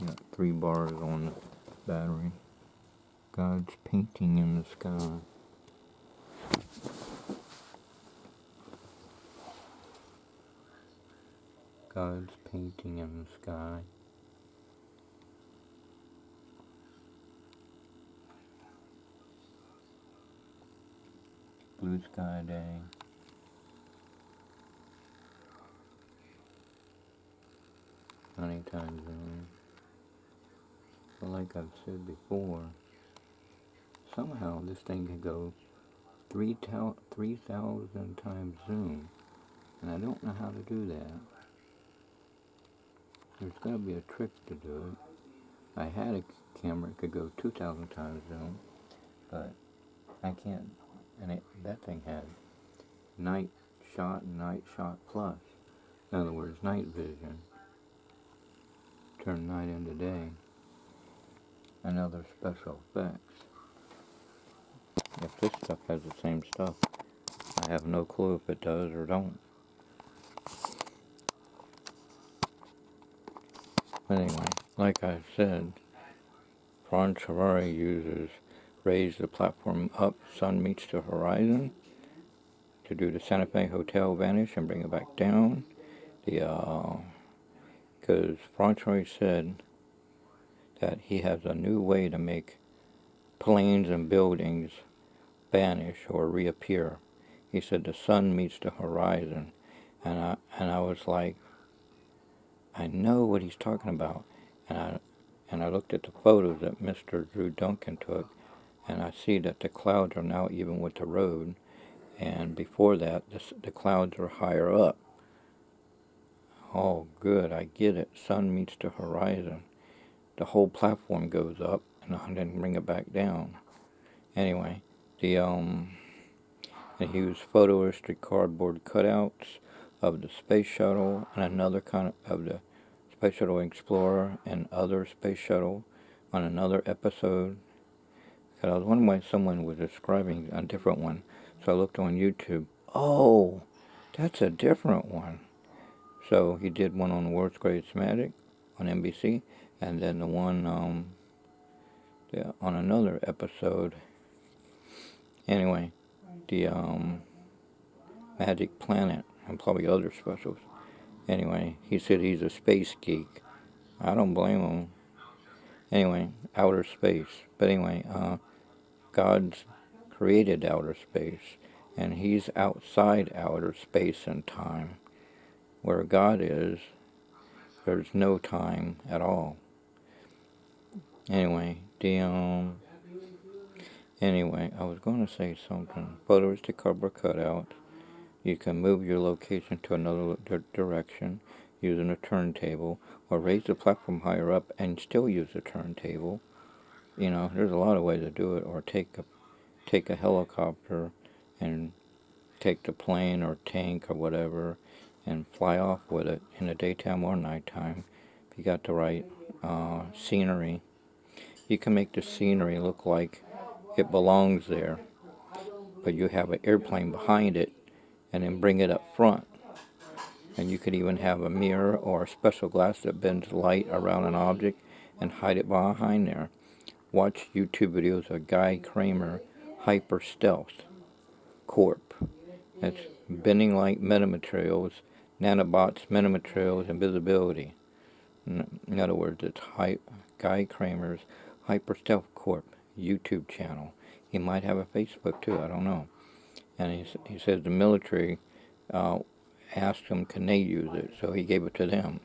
Got 3 bars on the battery. God's painting in the sky. God's painting in the sky. Blue sky day. Anytime zone. But like I've said before, somehow this thing can go 3,000 times zoom. And I don't know how to do that. There's got to be a trick to do it. I had a camera that could go 2,000 times zoom, but I can't. And that thing had night shot and night shot plus. In other words, night vision. Turn night into day. And other special effects. If this stuff has the same stuff, I have no clue if it does or don't. Anyway, like I said, Ron Ferrari uses raise the platform up, sun meets the horizon, to do the Santa Fe Hotel vanish and bring it back down. Because Ron Ferrari said that he has a new way to make planes and buildings vanish or reappear. He said the sun meets the horizon, and I was like, I know what he's talking about, and I looked at the photos that Mr. Drew Duncan took, and I see that the clouds are now even with the road, and before that, the clouds are higher up. Oh, good, I get it. Sun meets the horizon. The whole platform goes up, and then bring it back down. Anyway, and he used photorealistic cardboard cutouts of the space shuttle and another kind of the Space Shuttle Explorer and other space shuttle on another episode. Because I was wondering why someone was describing a different one. So I looked on YouTube. Oh, that's a different one. So he did one on World's Greatest Magic on NBC, and then the one on another episode. Anyway, the Magic Planet and probably other specials. Anyway, he said he's a space geek. I don't blame him. Anyway, outer space. But anyway, God's created outer space, and he's outside outer space and time. Where God is, there's no time at all. Anyway, anyway, I was going to say something. Photorealistic cardboard cutout. You can move your location to another direction using a turntable, or raise the platform higher up and still use the turntable. You know, there's a lot of ways to do it. Or take a helicopter and take the plane or tank or whatever and fly off with it in the daytime or nighttime. If you got the right scenery, you can make the scenery look like it belongs there, but you have an airplane behind it and then bring it up front. And you could even have a mirror or a special glass that bends light around an object and hide it behind there. Watch YouTube videos of Guy Kramer Hyper Stealth Corp. That's bending light metamaterials, nanobots, metamaterials, and visibility. In other words, it's Guy Kramer's Hyper Stealth Corp YouTube channel. He might have a Facebook too, I don't know. And he says the military asked him, can they use it? So he gave it to them.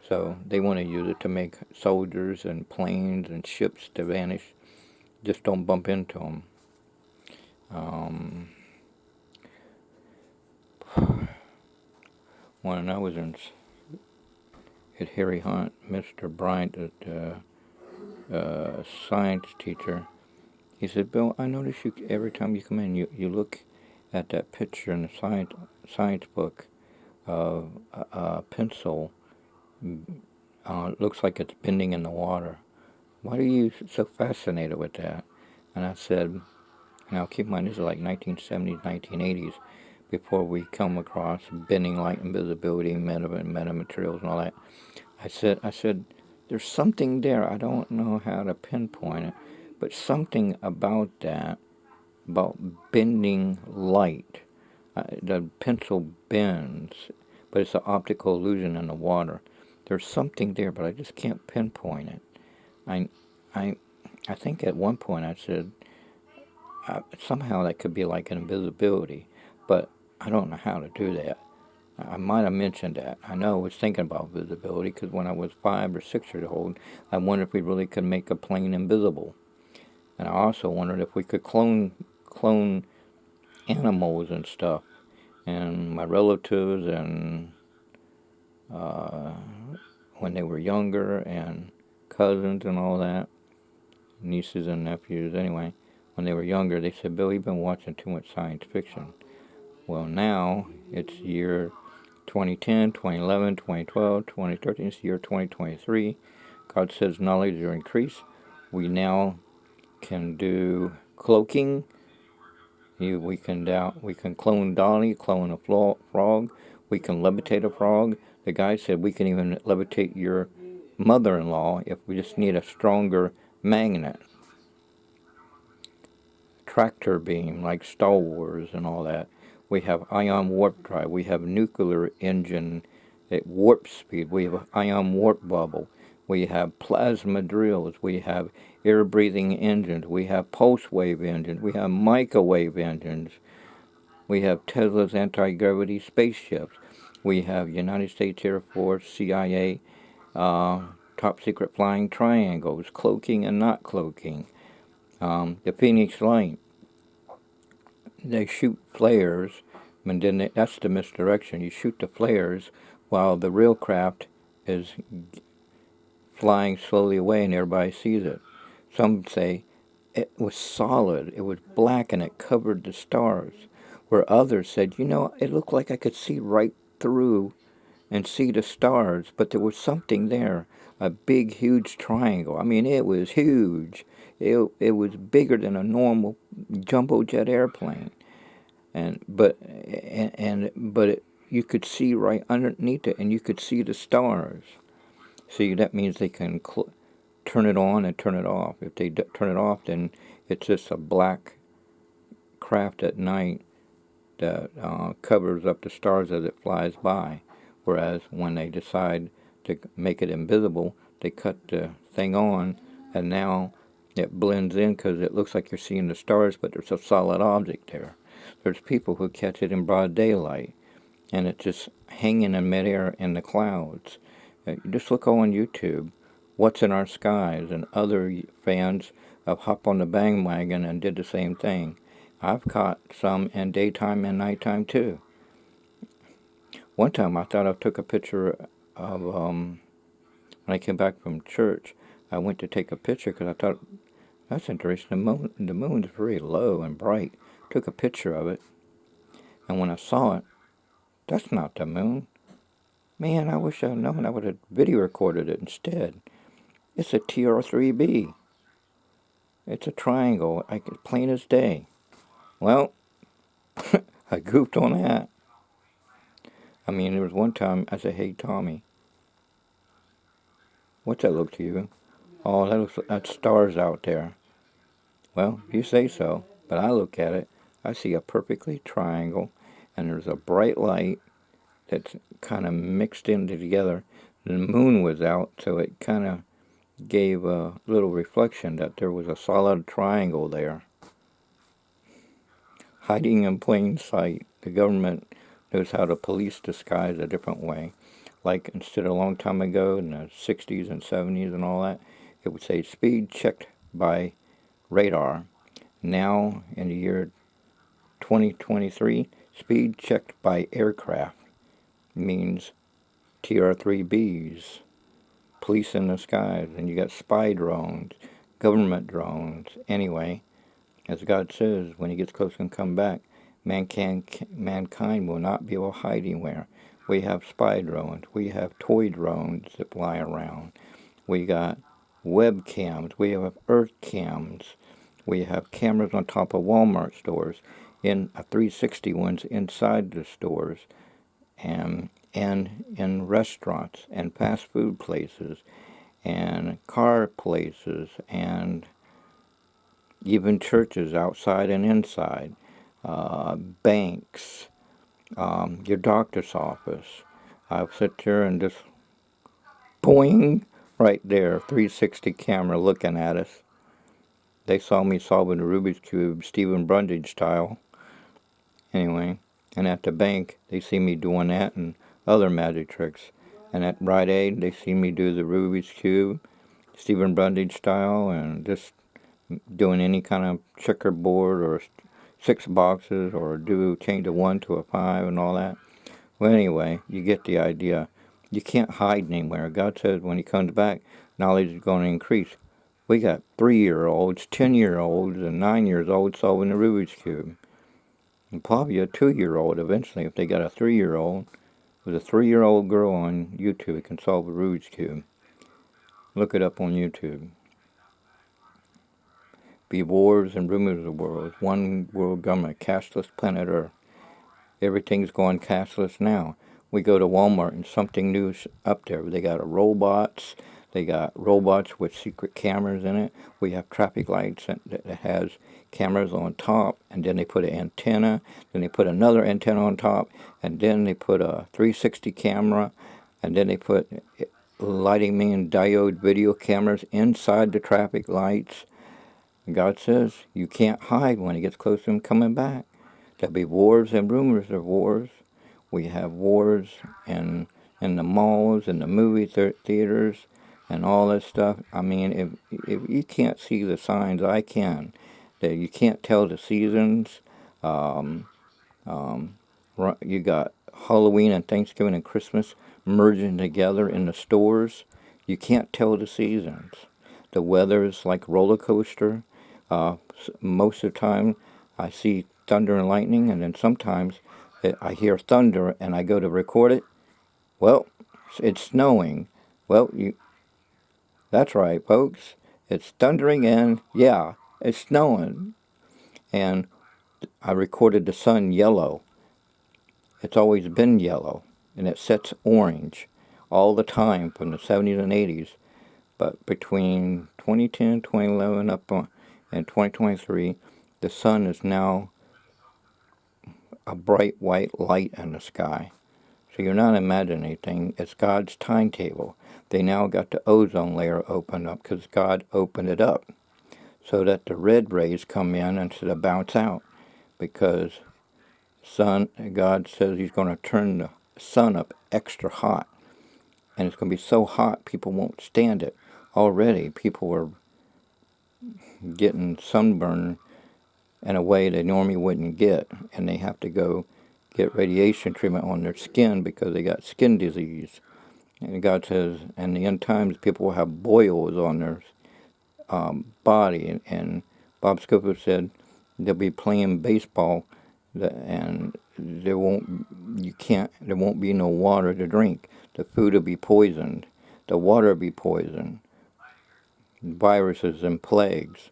So they want to use it to make soldiers and planes and ships to vanish. Just don't bump into them. When I was at Harry Hunt, Mr. Bryant, science teacher, he said, Bill, I notice you every time you come in, you look at that picture in the science book of a pencil. Looks like it's bending in the water. Why are you so fascinated with that? And I said, now keep in mind, this is like 1970s, 1980s, before we come across bending light and visibility, metamaterials and all that. I said, there's something there. I don't know how to pinpoint it, but something about that, about bending light. The pencil bends, but it's an optical illusion in the water. There's something there, but I just can't pinpoint it. I, I, I think at one point I said somehow that could be like an invisibility, but I don't know how to do that. I might have mentioned that. I know I was thinking about visibility because when I was 5 or 6 years old, I wondered if we really could make a plane invisible. And I also wondered if we could clone animals and stuff. And my relatives and when they were younger and cousins and all that, nieces and nephews anyway, when they were younger, they said, Bill, you've been watching too much science fiction. Well, now it's year 2010, 2011, 2012, 2013, it's year 2023. God says knowledge will increase. We now can do cloaking. We can clone Dolly, clone a frog. We can levitate a frog. The guy said we can even levitate your mother-in-law if we just need a stronger magnet. Tractor beam like Star Wars and all that. We have ion warp drive. We have nuclear engine at warp speed. We have ion warp bubble. We have plasma drills. We have air breathing engines. We have pulse wave engines. We have microwave engines. We have Tesla's anti-gravity spaceships. We have United States Air Force, CIA, top secret flying triangles, cloaking and not cloaking. The Phoenix Light. They shoot flares, and then that's the misdirection. You shoot the flares while the real craft is flying slowly away and everybody sees it. Some say it was solid, it was black, and it covered the stars. Where others said, it looked like I could see right through and see the stars, but there was something there, a big, huge triangle. I mean, it was huge. It was bigger than a normal jumbo jet airplane, but you could see right underneath it, and you could see the stars. See, that means they can turn it on and turn it off. If they turn it off, then it's just a black craft at night that covers up the stars as it flies by. Whereas when they decide to make it invisible, they cut the thing on, and now it blends in because it looks like you're seeing the stars, but there's a solid object there. There's people who catch it in broad daylight, and it's just hanging in midair in the clouds. Just look on YouTube, What's in Our Skies, and other fans have hopped on the bandwagon and did the same thing. I've caught some in daytime and nighttime too. One time I thought I took a picture of, when I came back from church, I went to take a picture because I thought, that's interesting, the moon's very low and bright. Took a picture of it, and when I saw it, that's not the moon. Man, I wish I'd known. I would have video recorded it instead. It's a TR3B. It's a triangle, plain as day. Well, I goofed on that. I mean, there was one time I said, hey, Tommy, what's that look to you? Oh, that's stars out there. Well, you say so, but I look at it, I see a perfectly triangle, and there's a bright light that's kind of mixed into together. The moon was out, so it kind of gave a little reflection that there was a solid triangle there. Hiding in plain sight. The government knows how to police disguise a different way. Like instead of a long time ago in the 60s and 70s and all that, it would say speed checked by radar. Now, in the year 2023, speed checked by aircraft means TR-3Bs, police in the skies, and you got spy drones, government drones. Anyway, as God says, when he gets close and come back, mankind will not be able to hide anywhere. We have spy drones. We have toy drones that fly around. We got webcams. We have earth cams. We have cameras on top of Walmart stores, in 360 ones inside the stores, and in restaurants and fast food places, and car places, and even churches outside and inside, banks, your doctor's office. I'll sit there and just boing, right there, 360 camera looking at us. They saw me solving the Rubik's Cube, Stephen Brundage style. Anyway, and at the bank, they see me doing that and other magic tricks. And at Rite Aid, they see me do the Rubik's Cube, Stephen Brundage style, and just doing any kind of checkerboard or 6 boxes, or change a 1 to a 5 and all that. Well, anyway, you get the idea. You can't hide anywhere. God says when He comes back, knowledge is going to increase. We got 3-year-olds, 10-year-olds, and 9-year-olds solving the Rubik's Cube. And probably a 2-year-old eventually, if they got a 3-year-old. With a 3-year-old girl on YouTube can solve a Rubik's Cube. Look it up on YouTube. Be wars and rumors of wars. One world government, cashless planet Earth. Everything's going cashless now. We go to Walmart and something new's up there. They got robots. They got robots with secret cameras in it. We have traffic lights that has cameras on top, and then they put an antenna, then they put another antenna on top, and then they put a 360 camera, and then they put lighting and diode video cameras inside the traffic lights. God says you can't hide when He gets close to Him coming back. There'll be wars and rumors of wars. We have wars in the malls, in the movie theaters, and all that stuff. I mean, if you can't see the signs, I can. That you can't tell the seasons. You got Halloween and Thanksgiving and Christmas merging together in the stores. You can't tell the seasons. The weather is like roller coaster. Most of the time, I see thunder and lightning, and then sometimes I hear thunder and I go to record it. Well, it's snowing. Well, that's right, folks. It's thundering and, yeah, it's snowing. And I recorded the sun yellow. It's always been yellow, and it sets orange all the time from the 70s and 80s. But between 2010, 2011, and 2023, the sun is now a bright white light in the sky. So you're not imagining anything. It's God's timetable. They now got the ozone layer opened up because God opened it up so that the red rays come in instead of bounce out, because God says He's going to turn the sun up extra hot, and it's going to be so hot people won't stand it. Already people are getting sunburn in a way they normally wouldn't get, and they have to go get radiation treatment on their skin because they got skin disease. And God says in the end times people will have boils on their body, and Bob Scofield said they'll be playing baseball and there won't be no water to drink. The food will be poisoned. The water will be poisoned. Viruses and plagues.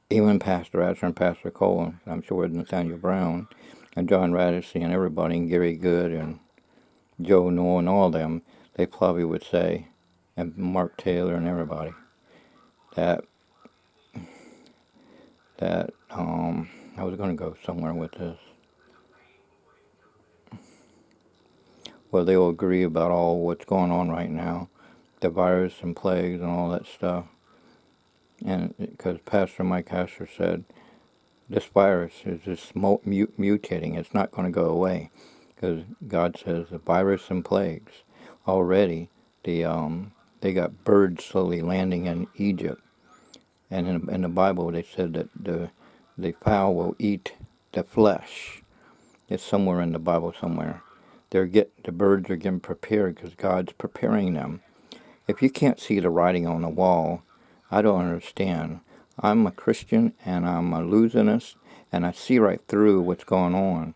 Even Pastor Asher and Pastor Cole, I'm sure Nathaniel Brown, and John Radice and everybody, and Gary Good and Joe Noel and all them, they probably would say, and Mark Taylor and everybody, that I was going to go somewhere with this. Well, they will agree about all what's going on right now, the virus and plagues and all that stuff. And because Pastor Mike Asher said, this virus is just mutating. It's not going to go away, because God says the virus and plagues. Already, they got birds slowly landing in Egypt, and in the Bible they said that the fowl will eat the flesh. It's somewhere in the Bible somewhere. The birds are getting prepared because God's preparing them. If you can't see the writing on the wall, I don't understand. I'm a Christian and I'm a illusionist, and I see right through what's going on.